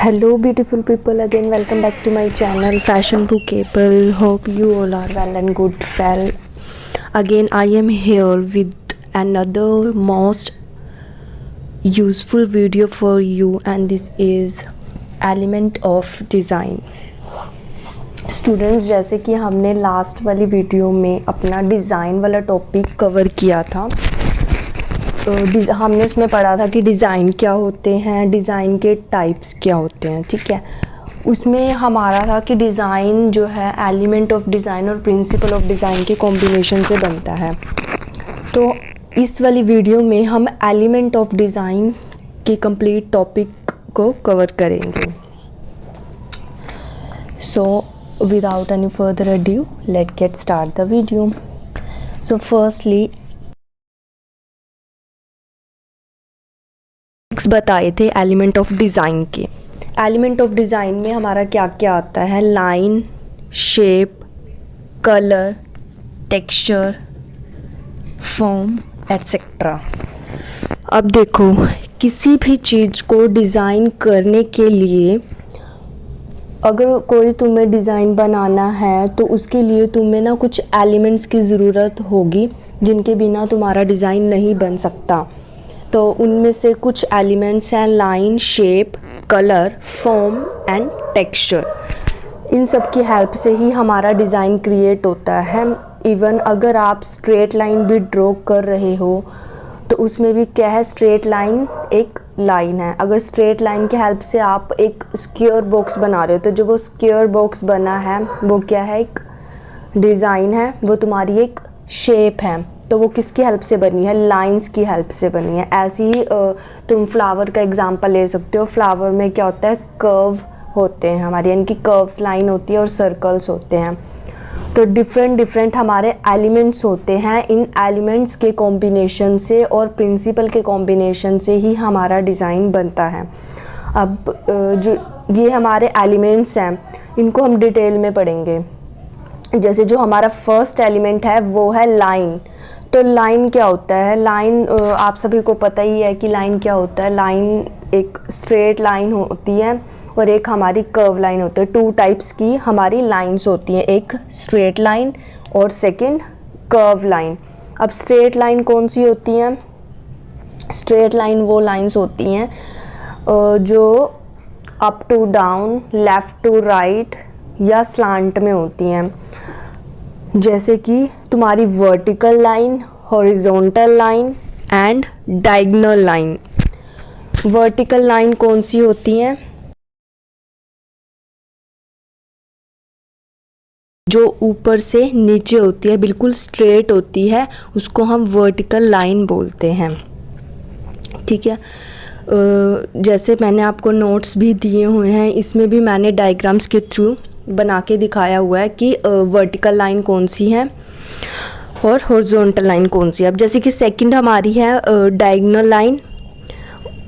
Hello beautiful people, again welcome back to my channel Fashion Bookable. Hope you all are well and good well. Again I am here with another most useful video for you, and this is element of design. Students, जैसे कि हमने last वाली video में अपना design वाला topic cover किया था, तो हमने उसमें पढ़ा था कि डिज़ाइन क्या होते हैं, डिज़ाइन के टाइप्स क्या होते हैं. ठीक है, उसमें हमारा था कि डिज़ाइन जो है एलिमेंट ऑफ डिज़ाइन और प्रिंसिपल ऑफ डिज़ाइन के कॉम्बिनेशन से बनता है. तो इस वाली वीडियो में हम एलिमेंट ऑफ डिज़ाइन के कंप्लीट टॉपिक को कवर करेंगे. सो without any further ado, let's get start the video. So firstly बताए थे एलिमेंट ऑफ डिज़ाइन के. एलिमेंट ऑफ डिज़ाइन में हमारा क्या क्या आता है? Line, shape, colour, texture, form etcetera. अब देखो, किसी भी चीज़ को डिज़ाइन करने के लिए अगर कोई तुम्हें डिज़ाइन बनाना है तो उसके लिए तुम्हें ना कुछ एलिमेंट्स की ज़रूरत होगी जिनके बिना तुम्हारा डिज़ाइन नहीं बन सकता. तो उनमें से कुछ एलिमेंट्स हैं line, shape, colour, form and texture. इन सब की हेल्प से ही हमारा डिज़ाइन क्रिएट होता है. इवन अगर आप स्ट्रेट लाइन भी ड्रॉ कर रहे हो तो उसमें भी क्या है, स्ट्रेट लाइन एक लाइन है. अगर स्ट्रेट लाइन की हेल्प से आप एक स्क्वायर बॉक्स बना रहे हो तो जो वो स्क्वायर बॉक्स बना है वो क्या है, एक डिज़ाइन है, वो तुम्हारी एक शेप है. तो वो किसकी हेल्प से बनी है? लाइंस की हेल्प से बनी है. ऐसे ही तुम फ्लावर का एग्जांपल ले सकते हो. फ्लावर में क्या होता है, कर्व होते हैं हमारे, यानी कि कर्व्स लाइन होती है और सर्कल्स होते हैं. तो डिफरेंट हमारे एलिमेंट्स होते हैं. इन एलिमेंट्स के कॉम्बिनेशन से और प्रिंसिपल के कॉम्बिनेशन से ही हमारा डिज़ाइन बनता है. अब जो ये हमारे एलिमेंट्स हैं इनको हम डिटेल में पढ़ेंगे. जैसे जो हमारा फर्स्ट एलिमेंट है वो है लाइन. तो लाइन क्या होता है? लाइन आप सभी को पता ही है कि लाइन क्या होता है. लाइन एक स्ट्रेट लाइन होती है और एक हमारी कर्व लाइन होती है. टू टाइप्स की हमारी लाइंस होती हैं, एक स्ट्रेट लाइन और सेकंड कर्व लाइन. अब स्ट्रेट लाइन कौन सी होती हैं? स्ट्रेट लाइन वो लाइंस होती हैं जो up to down, left to right या स्लांट में होती हैं. जैसे कि तुम्हारी vertical line, horizontal line and diagonal line. Vertical line कौन सी होती हैं? जो ऊपर से नीचे होती है, बिल्कुल स्ट्रेट होती है, उसको हम वर्टिकल लाइन बोलते हैं. ठीक है, जैसे मैंने आपको नोट्स भी दिए हुए हैं, इसमें भी मैंने डायग्राम्स के थ्रू बना के दिखाया हुआ है कि वर्टिकल लाइन कौन सी है और हॉरिजॉन्टल लाइन कौन सी है. अब जैसे कि सेकंड हमारी है डायगोनल लाइन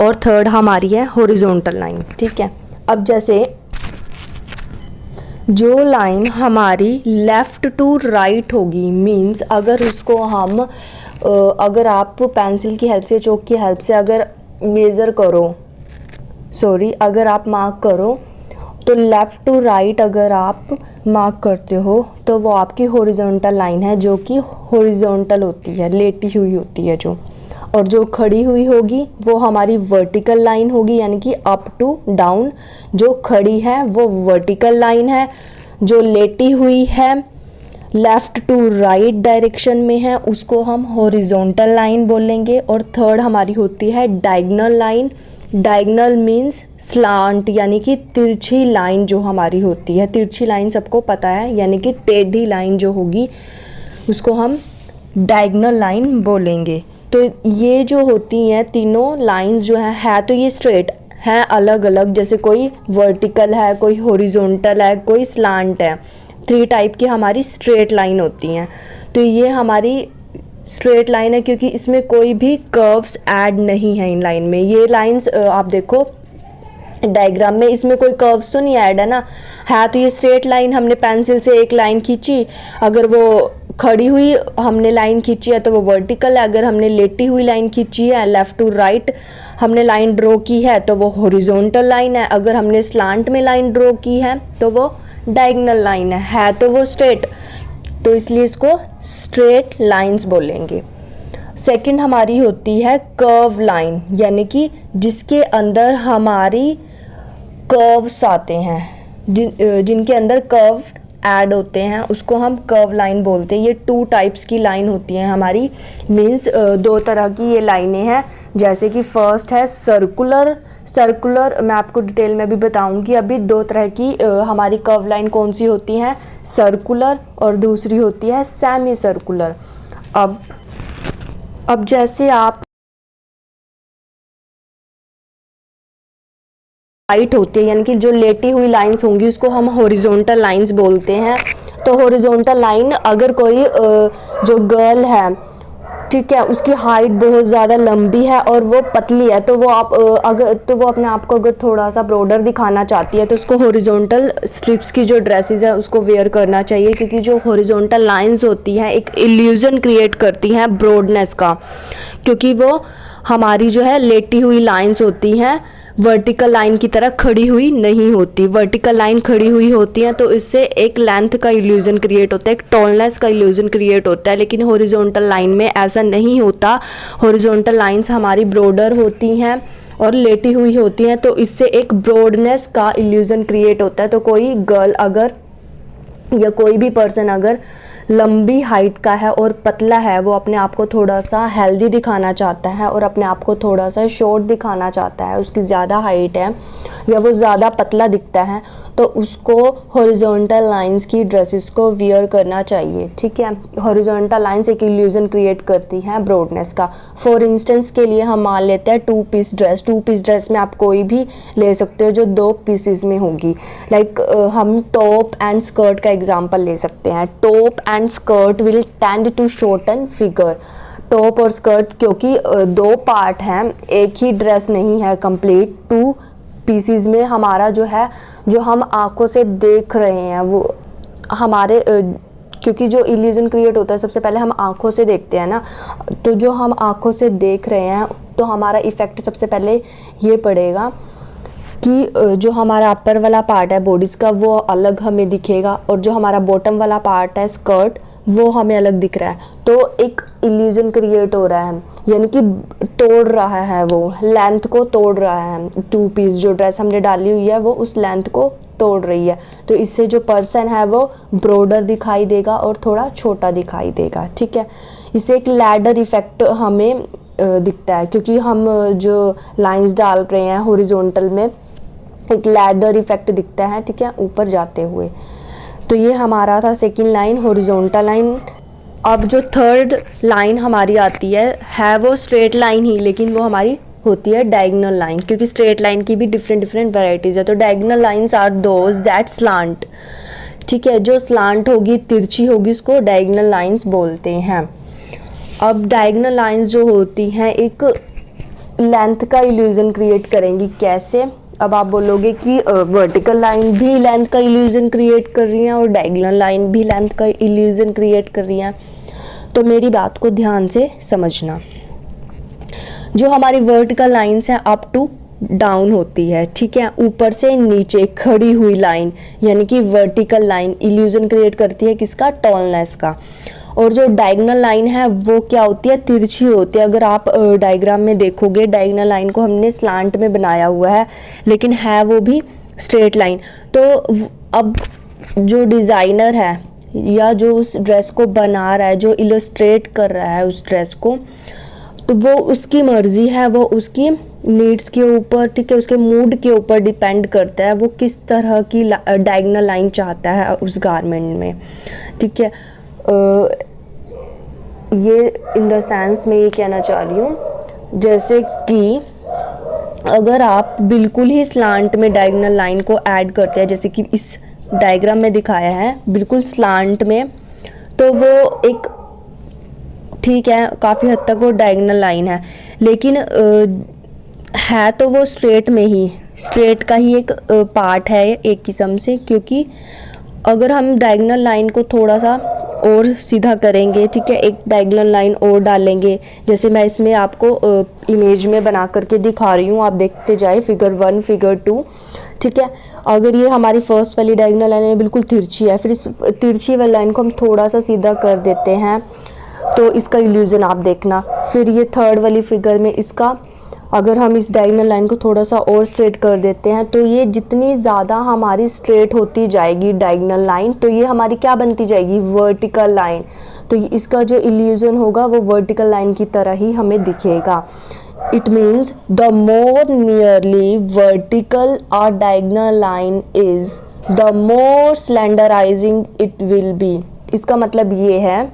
और थर्ड हमारी है हॉरिजॉन्टल लाइन. ठीक है, अब जैसे जो लाइन हमारी लेफ़्ट टू राइट होगी, मींस अगर उसको हम अगर आप पेंसिल की हेल्प से, चॉक की हेल्प से अगर मेज़र करो, अगर आप मार्क करो तो लेफ़्ट टू राइट अगर आप मार्क करते हो तो वो आपकी हॉरिजॉन्टल लाइन है, जो कि हॉरिजॉन्टल होती है, लेटी हुई होती है जो. और जो खड़ी हुई होगी वो हमारी वर्टिकल लाइन होगी, यानी कि अप टू डाउन. जो खड़ी है वो वर्टिकल लाइन है, जो लेटी हुई है लेफ़्ट टू राइट डायरेक्शन में है उसको हम हॉरिजॉन्टल लाइन बोलेंगे. और थर्ड हमारी होती है diagonal line. Diagonal means slant, यानी कि तिरछी लाइन जो हमारी होती है. तिरछी लाइन सबको पता है, यानी कि टेढ़ी लाइन जो होगी उसको हम डायगोनल लाइन बोलेंगे. तो ये जो होती हैं तीनों लाइंस जो है तो ये स्ट्रेट हैं अलग अलग. जैसे कोई वर्टिकल है, कोई हॉरिजॉन्टल है, कोई स्लांट है. 3 टाइप की हमारी स्ट्रेट लाइन होती हैं. तो ये हमारी स्ट्रेट लाइन है क्योंकि इसमें कोई भी कर्व्स ऐड नहीं है इन लाइन में. ये लाइंस आप देखो डायग्राम में इसमें कोई कर्व्स तो नहीं ऐड है ना, है तो ये स्ट्रेट लाइन, हमने पेंसिल से एक लाइन खींची, अगर वो खड़ी हुई हमने लाइन खींची है तो वो वर्टिकल है, अगर हमने लेटी हुई लाइन खींची है लेफ़्ट टू राइट हमने लाइन ड्रॉ की है तो वो हॉरिजॉन्टल लाइन है, अगर हमने स्लांट में लाइन ड्रॉ की है तो वो डायगोनल लाइन है तो वो स्ट्रेट, तो इसलिए इसको स्ट्रेट लाइंस बोलेंगे। सेकंड हमारी होती है कर्व लाइन, यानी कि जिसके अंदर हमारी कर्व्स आते हैं, जिनके अंदर कर्व ऐड होते हैं उसको हम कर्व लाइन बोलते हैं। ये 2 टाइप्स की लाइन होती हैं हमारी, मीन्स 2 तरह की ये लाइनें हैं। जैसे कि फर्स्ट है सर्कुलर, मैं आपको डिटेल में भी बताऊंगी अभी। 2 तरह की हमारी कर्व लाइन कौन सी होती हैं, सर्कुलर और दूसरी होती है सेमी सर्कुलर। अब जैसे आप हाइट होती है, यानी कि जो लेटी हुई लाइंस होंगी उसको हम हॉरिजॉन्टल लाइंस बोलते हैं। तो हॉरिजॉन्टल लाइन, अगर कोई जो गर्ल है, ठीक है, उसकी हाइट बहुत ज़्यादा लंबी है और वो पतली है, तो वो अपने आप को अगर थोड़ा सा ब्रॉडर दिखाना चाहती है तो उसको हॉरिजॉन्टल स्ट्रिप्स की जो ड्रेसेस है उसको वेयर करना चाहिए, क्योंकि जो हॉरिजॉन्टल लाइंस होती हैं एक इल्यूजन क्रिएट करती हैं ब्रॉडनेस का, क्योंकि वो हमारी जो है लेटी हुई लाइंस होती हैं, वर्टिकल लाइन की तरह खड़ी हुई नहीं होती। वर्टिकल लाइन खड़ी हुई होती है तो इससे एक लेंथ का इल्यूजन क्रिएट होता है, एक टॉलनेस का इल्यूजन क्रिएट होता है, लेकिन हॉरिजॉन्टल लाइन में ऐसा नहीं होता। हॉरिजॉन्टल लाइंस हमारी ब्रॉडर होती हैं और लेटी हुई होती हैं, तो इससे एक ब्रॉडनेस का इल्यूजन क्रिएट होता है। तो कोई गर्ल अगर या कोई भी पर्सन अगर लंबी हाइट का है और पतला है, वो अपने आप को थोड़ा सा हेल्दी दिखाना चाहता है और अपने आप को थोड़ा सा शॉर्ट दिखाना चाहता है, उसकी ज़्यादा हाइट है या वो ज़्यादा पतला दिखता है, तो उसको हॉरिजॉन्टल लाइंस की ड्रेसेस को वियर करना चाहिए। ठीक है, हॉरिजॉन्टल लाइंस एक इल्यूजन क्रिएट करती हैं ब्रॉडनेस का। फॉर इंस्टेंस के लिए हम मान लेते हैं 2 पीस ड्रेस। 2 पीस ड्रेस में आप कोई भी ले सकते हो जो 2 पीसेस में होगी। लाइक हम टॉप एंड स्कर्ट का एग्जांपल ले सकते हैं। Top and skirt will tend to shorten figure. Top और स्कर्ट क्योंकि 2 पार्ट हैं, एक ही ड्रेस नहीं है कंप्लीट। 2 पीसीज में हमारा जो है, जो हम आंखों से देख रहे हैं वो हमारे, क्योंकि जो इल्यूजन क्रिएट होता है सबसे पहले हम आंखों से देखते हैं ना, तो जो हम आंखों से देख रहे हैं तो हमारा इफ़ेक्ट सबसे पहले ये पड़ेगा कि जो हमारा अपर वाला पार्ट है बॉडीज़ का वो अलग हमें दिखेगा और जो हमारा बॉटम वाला पार्ट है स्कर्ट वो हमें अलग दिख रहा है। तो एक इल्यूजन क्रिएट हो रहा है, यानी कि तोड़ रहा है, वो लेंथ को तोड़ रहा है। 2 पीस जो ड्रेस हमने डाली हुई है वो उस लेंथ को तोड़ रही है, तो इससे जो पर्सन है वो ब्रॉडर दिखाई देगा और थोड़ा छोटा दिखाई देगा। ठीक है, इससे एक लैडर इफेक्ट हमें दिखता है, क्योंकि हम जो लाइंस डाल रहे हैं हॉरिजॉन्टल में एक लैडर इफेक्ट दिखता है। ठीक है, ऊपर जाते हुए। तो ये हमारा था सेकंड लाइन, हॉरिजॉन्टल लाइन। अब जो थर्ड लाइन हमारी आती है वो स्ट्रेट लाइन ही, लेकिन वो हमारी होती है डायगोनल लाइन, क्योंकि स्ट्रेट लाइन की भी डिफरेंट वैरायटीज़ है। तो diagonal lines are those that slant. ठीक है, जो स्लांट होगी, तिरछी होगी, उसको डायगोनल लाइंस बोलते हैं। अब डायगोनल लाइंस जो होती हैं एक लेंथ का इल्यूजन क्रिएट करेंगी। कैसे? अब आप बोलोगे कि वर्टिकल लाइन भी लेंथ का इल्यूजन क्रिएट कर रही हैं और डायगोनल लाइन भी लेंथ का इल्यूजन क्रिएट कर रही हैं। तो मेरी बात को ध्यान से समझना। जो हमारी वर्टिकल लाइंस हैं अप टू डाउन होती है। ठीक है, ऊपर से नीचे खड़ी हुई लाइन यानी कि वर्टिकल लाइन इल्यूजन क्रिएट करती है किसका? टॉलनेस का। और जो डायगोनल लाइन है वो क्या होती है? तिरछी होती है। अगर आप डायग्राम में देखोगे, डायगोनल लाइन को हमने स्लांट में बनाया हुआ है, लेकिन है वो भी स्ट्रेट लाइन। तो अब जो डिज़ाइनर है या जो उस ड्रेस को बना रहा है, जो इलस्ट्रेट कर रहा है उस ड्रेस को, तो वो उसकी मर्ज़ी है, वो उसकी नीड्स के ऊपर, ठीक है, उसके मूड के ऊपर डिपेंड करता है वो किस तरह की डायगोनल लाइन चाहता है उस गारमेंट में। ठीक है, ये इन द सेंस में ये कहना चाह रही हूँ, जैसे कि अगर आप बिल्कुल ही स्लांट में डायगोनल लाइन को ऐड करते हैं, जैसे कि इस डायग्राम में दिखाया है बिल्कुल स्लांट में, तो वो एक ठीक है, काफ़ी हद तक वो डायगोनल लाइन है, लेकिन है तो वो स्ट्रेट में ही, स्ट्रेट का ही एक पार्ट है एक किस्म से, क्योंकि अगर हम डायगोनल लाइन को थोड़ा सा और सीधा करेंगे, ठीक है, एक डायगोनल लाइन और डालेंगे, जैसे मैं इसमें आपको इमेज में बना करके दिखा रही हूँ, आप देखते जाए फिगर 1 फिगर 2, ठीक है। अगर ये हमारी फर्स्ट वाली डायगोनल लाइन है बिल्कुल तिरछी है, फिर इस तिरछी वाली लाइन को हम थोड़ा सा सीधा कर देते हैं तो इसका इल्यूज़न आप देखना। फिर ये थर्ड वाली फिगर में इसका अगर हम इस डायगोनल लाइन को थोड़ा सा और स्ट्रेट कर देते हैं तो ये जितनी ज़्यादा हमारी स्ट्रेट होती जाएगी डायगोनल लाइन, तो ये हमारी क्या बनती जाएगी, वर्टिकल लाइन। तो इसका जो इल्यूज़न होगा वो वर्टिकल लाइन की तरह ही हमें दिखेगा। It means the more nearly vertical और diagonal line is the more slenderising it will be. इसका मतलब ये है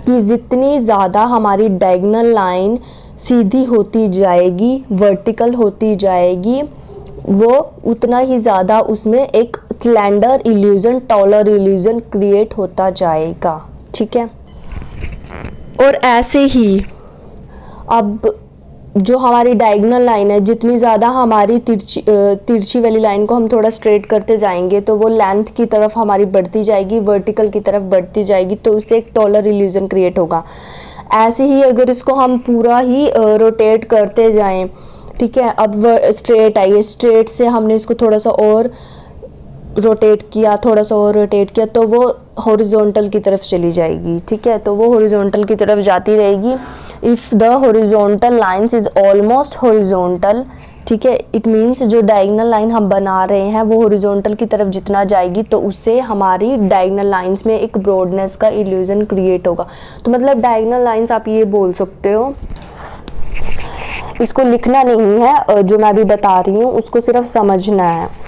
कि जितनी ज़्यादा हमारी डायगोनल लाइन सीधी होती जाएगी, वर्टिकल होती जाएगी, वो उतना ही ज़्यादा उसमें एक slender illusion, taller illusion create होता जाएगा, ठीक है। और ऐसे ही अब जो हमारी डायगोनल लाइन है, जितनी ज़्यादा हमारी तिरछी वाली लाइन को हम थोड़ा स्ट्रेट करते जाएंगे तो वो लेंथ की तरफ हमारी बढ़ती जाएगी, वर्टिकल की तरफ बढ़ती जाएगी, तो उससे एक टॉलर इल्यूज़न क्रिएट होगा। ऐसे ही अगर इसको हम पूरा ही रोटेट करते जाएं, ठीक है, अब स्ट्रेट आई, स्ट्रेट से हमने इसको थोड़ा सा और रोटेट किया, थोड़ा सा और रोटेट किया, तो वो हॉरिजॉन्टल की तरफ चली जाएगी, ठीक है, तो वो हॉरिजॉन्टल की तरफ जाती रहेगी। If the horizontal lines is almost horizontal, ठीक है, इट मीन्स जो डायगोनल लाइन हम बना रहे हैं वो हॉरिजॉन्टल की तरफ जितना जाएगी तो उससे हमारी डायगोनल लाइंस में एक ब्रॉडनेस का इल्यूज़न क्रिएट होगा। तो मतलब डायगोनल लाइंस आप ये बोल सकते हो, इसको लिखना नहीं है, जो मैं अभी बता रही हूँ उसको सिर्फ समझना है।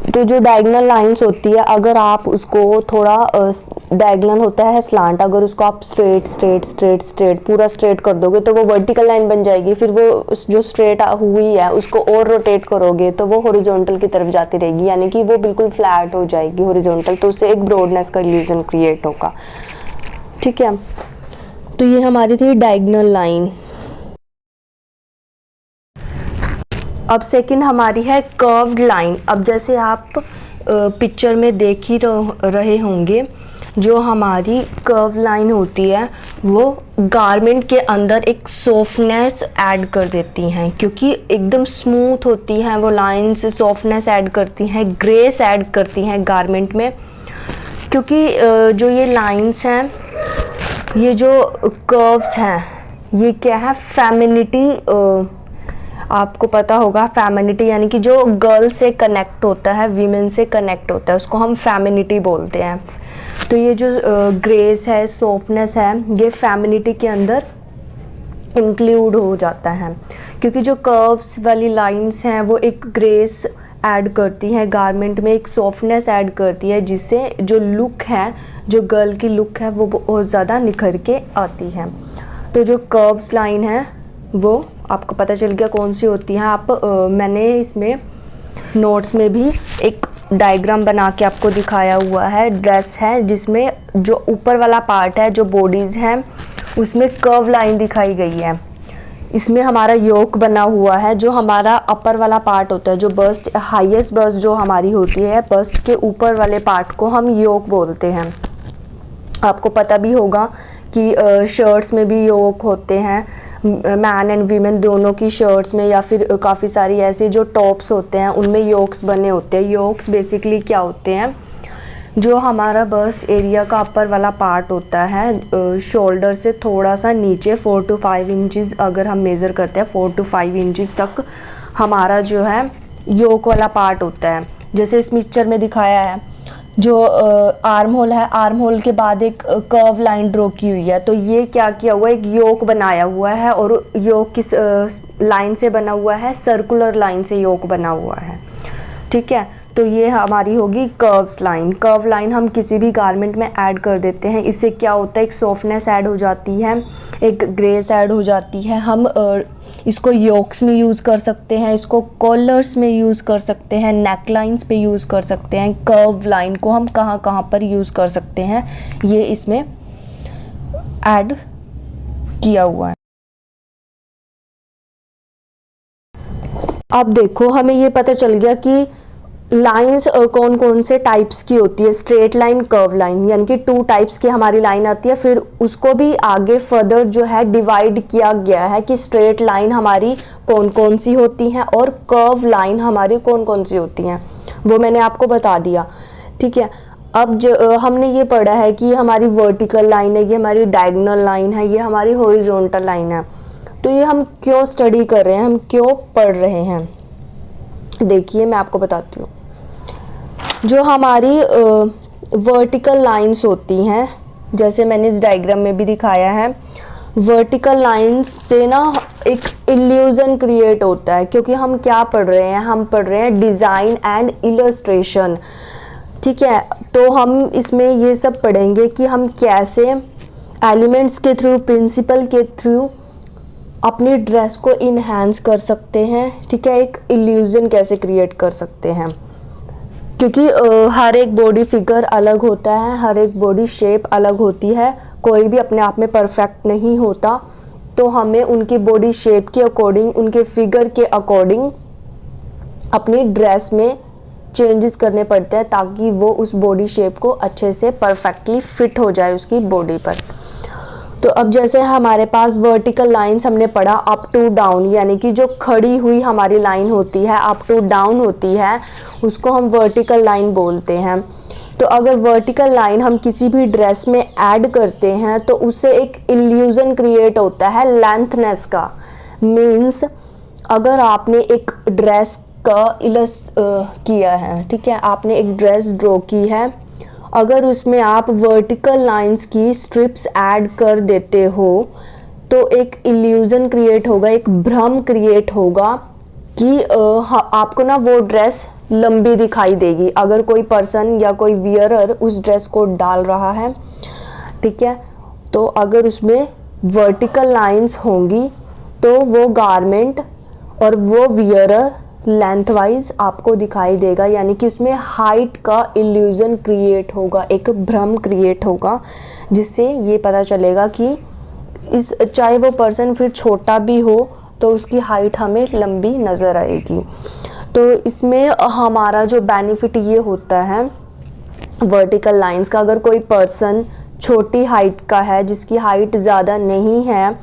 तो जो डायगोनल लाइंस होती है, अगर आप उसको थोड़ा डायगोनल होता है स्लांट, अगर उसको आप स्ट्रेट स्ट्रेट स्ट्रेट स्ट्रेट पूरा स्ट्रेट कर दोगे तो वो वर्टिकल लाइन बन जाएगी। फिर वो जो स्ट्रेट हुई है उसको और रोटेट करोगे तो वो हॉरिजॉन्टल की तरफ जाती रहेगी, यानी कि वो बिल्कुल फ्लैट हो जाएगी हॉरिजॉन्टल, तो उससे एक ब्रॉडनेस का इल्यूजन क्रिएट होगा, ठीक है। तो ये हमारी थी डायगोनल लाइन। अब सेकंड हमारी है कर्व्ड लाइन। अब जैसे आप पिक्चर में देख ही रहे होंगे, जो हमारी कर्व लाइन होती है वो गारमेंट के अंदर एक सॉफ्टनेस ऐड कर देती हैं, क्योंकि एकदम स्मूथ होती हैं वो लाइंस, सॉफ्टनेस ऐड करती हैं, ग्रेस ऐड करती हैं गारमेंट में। क्योंकि जो ये लाइंस हैं, ये जो कर्व्स हैं, ये क्या है, फेमिनिटी, आपको पता होगा फेमिनिटी यानी कि जो गर्ल से कनेक्ट होता है, वीमेन से कनेक्ट होता है, उसको हम फेमिनिटी बोलते हैं। तो ये जो ग्रेस है, सॉफ्टनेस है, ये फेमिनिटी के अंदर इंक्लूड हो जाता है, क्योंकि जो कर्व्स वाली लाइंस हैं वो एक ग्रेस ऐड करती हैं गारमेंट में, एक सॉफ्टनेस ऐड करती है, जिससे जो लुक है, जो गर्ल की लुक है वो बहुत ज़्यादा निखर के आती है। तो जो कर्व्स लाइन है वो आपको पता चल गया कौन सी होती है। आप मैंने इसमें नोट्स में भी एक डायग्राम बना के आपको दिखाया हुआ है। ड्रेस है जिसमें जो ऊपर वाला पार्ट है, जो बॉडीज़ हैं, उसमें कर्व लाइन दिखाई गई है। इसमें हमारा योक बना हुआ है, जो हमारा अपर वाला पार्ट होता है, जो बस्ट, हाईएस्ट बस्ट जो हमारी होती है, बस्ट के ऊपर वाले पार्ट को हम योक बोलते हैं। आपको पता भी होगा कि शर्ट्स में भी योक होते हैं, मैन एंड वीमेन दोनों की शर्ट्स में, या फिर काफ़ी सारी ऐसे जो टॉप्स होते हैं उनमें योक्स बने होते हैं। योक्स बेसिकली क्या होते हैं, जो हमारा बस्ट एरिया का अपर वाला पार्ट होता है, शोल्डर से थोड़ा सा नीचे 4 to 5 इंचज़ अगर हम मेज़र करते हैं, 4 to 5 इंचज़ तक हमारा जो है योक वाला पार्ट होता है। जैसे इस पिक्चर में दिखाया है, जो आर्म होल है, आर्म होल के बाद एक कर्व लाइन ड्रॉ की हुई है, तो ये क्या किया हुआ है, एक योक बनाया हुआ है, और योक किस लाइन से बना हुआ है, सर्कुलर लाइन से योक बना हुआ है, ठीक है। तो ये हमारी होगी कर्व्स लाइन। कर्व लाइन हम किसी भी गारमेंट में ऐड कर देते हैं, इससे क्या होता है, एक सॉफ्टनेस ऐड हो जाती है, एक ग्रेस ऐड हो जाती है। हम इसको योक्स में यूज़ कर सकते हैं, इसको कॉलर्स में यूज़ कर सकते हैं, नेक लाइन्स पे यूज़ कर सकते हैं। कर्व लाइन को हम कहाँ कहाँ पर यूज़ कर सकते हैं, ये इसमें ऐड किया हुआ है। अब देखो हमें ये पता चल गया कि लाइंस कौन कौन से टाइप्स की होती है, स्ट्रेट लाइन, कर्व लाइन, यानी कि 2 टाइप्स की हमारी लाइन आती है। फिर उसको भी आगे फर्दर जो है डिवाइड किया गया है कि स्ट्रेट लाइन हमारी कौन कौन सी होती हैं और कर्व लाइन हमारी कौन कौन सी होती हैं, वो मैंने आपको बता दिया। ठीक है, अब जो हमने ये पढ़ा है कि हमारी वर्टिकल लाइन है, ये हमारी डायगोनल लाइन है, ये हमारी हॉरिजॉन्टल लाइन है। तो ये हम क्यों स्टडी कर रहे हैं, हम क्यों पढ़ रहे हैं, देखिए मैं आपको बताती हूँ। जो हमारी वर्टिकल लाइंस होती हैं, जैसे मैंने इस डायग्राम में भी दिखाया है, वर्टिकल लाइंस से ना एक इल्यूजन क्रिएट होता है, क्योंकि हम क्या पढ़ रहे हैं, हम पढ़ रहे हैं डिज़ाइन एंड इलस्ट्रेशन। ठीक है, तो हम इसमें ये सब पढ़ेंगे कि हम कैसे एलिमेंट्स के थ्रू, प्रिंसिपल के थ्रू अपनी ड्रेस को इन्हांस कर सकते हैं। ठीक है, एक इल्यूजन कैसे क्रिएट कर सकते हैं, क्योंकि हर एक बॉडी फिगर अलग होता है, हर एक बॉडी शेप अलग होती है, कोई भी अपने आप में परफेक्ट नहीं होता। तो हमें उनकी बॉडी शेप के अकॉर्डिंग, उनके फिगर के अकॉर्डिंग अपनी ड्रेस में चेंजेस करने पड़ते हैं, ताकि वो उस बॉडी शेप को अच्छे से परफेक्टली फिट हो जाए उसकी बॉडी पर। तो अब जैसे हमारे पास वर्टिकल लाइंस हमने पढ़ा अप टू डाउन, यानी कि जो खड़ी हुई हमारी लाइन होती है, अप टू डाउन होती है, उसको हम वर्टिकल लाइन बोलते हैं। तो अगर वर्टिकल लाइन हम किसी भी ड्रेस में ऐड करते हैं तो उससे एक इल्यूजन क्रिएट होता है लेंथनेस का। मीन्स अगर आपने एक ड्रेस का किया है, ठीक है, आपने एक ड्रेस ड्रॉ की है, अगर उसमें आप वर्टिकल लाइंस की स्ट्रिप्स ऐड कर देते हो तो एक इल्यूजन क्रिएट होगा, एक भ्रम क्रिएट होगा कि आपको ना वो ड्रेस लंबी दिखाई देगी अगर कोई पर्सन या कोई वियरर उस ड्रेस को डाल रहा है। ठीक है, तो अगर उसमें वर्टिकल लाइंस होंगी तो वो गारमेंट और वो वियरर लेंथ वाइज आपको दिखाई देगा, यानी कि उसमें हाइट का इल्यूजन क्रिएट होगा, एक भ्रम क्रिएट होगा, जिससे ये पता चलेगा कि इस चाहे वो पर्सन फिर छोटा भी हो तो उसकी हाइट हमें लंबी नज़र आएगी। तो इसमें हमारा जो बेनिफिट ये होता है वर्टिकल लाइंस का, अगर कोई पर्सन छोटी हाइट का है, जिसकी हाइट ज़्यादा नहीं है,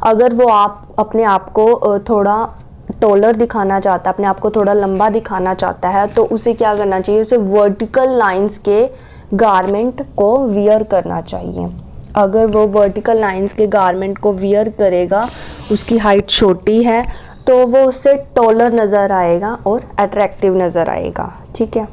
अगर वो अपने आप को थोड़ा टॉलर दिखाना चाहता है, अपने आप को थोड़ा लंबा दिखाना चाहता है, तो उसे क्या करना चाहिए, उसे वर्टिकल लाइंस के गारमेंट को वियर करना चाहिए। अगर वो वर्टिकल लाइंस के गारमेंट को वियर करेगा, उसकी हाइट छोटी है, तो वो उससे टॉलर नज़र आएगा और अट्रैक्टिव नज़र आएगा। ठीक है।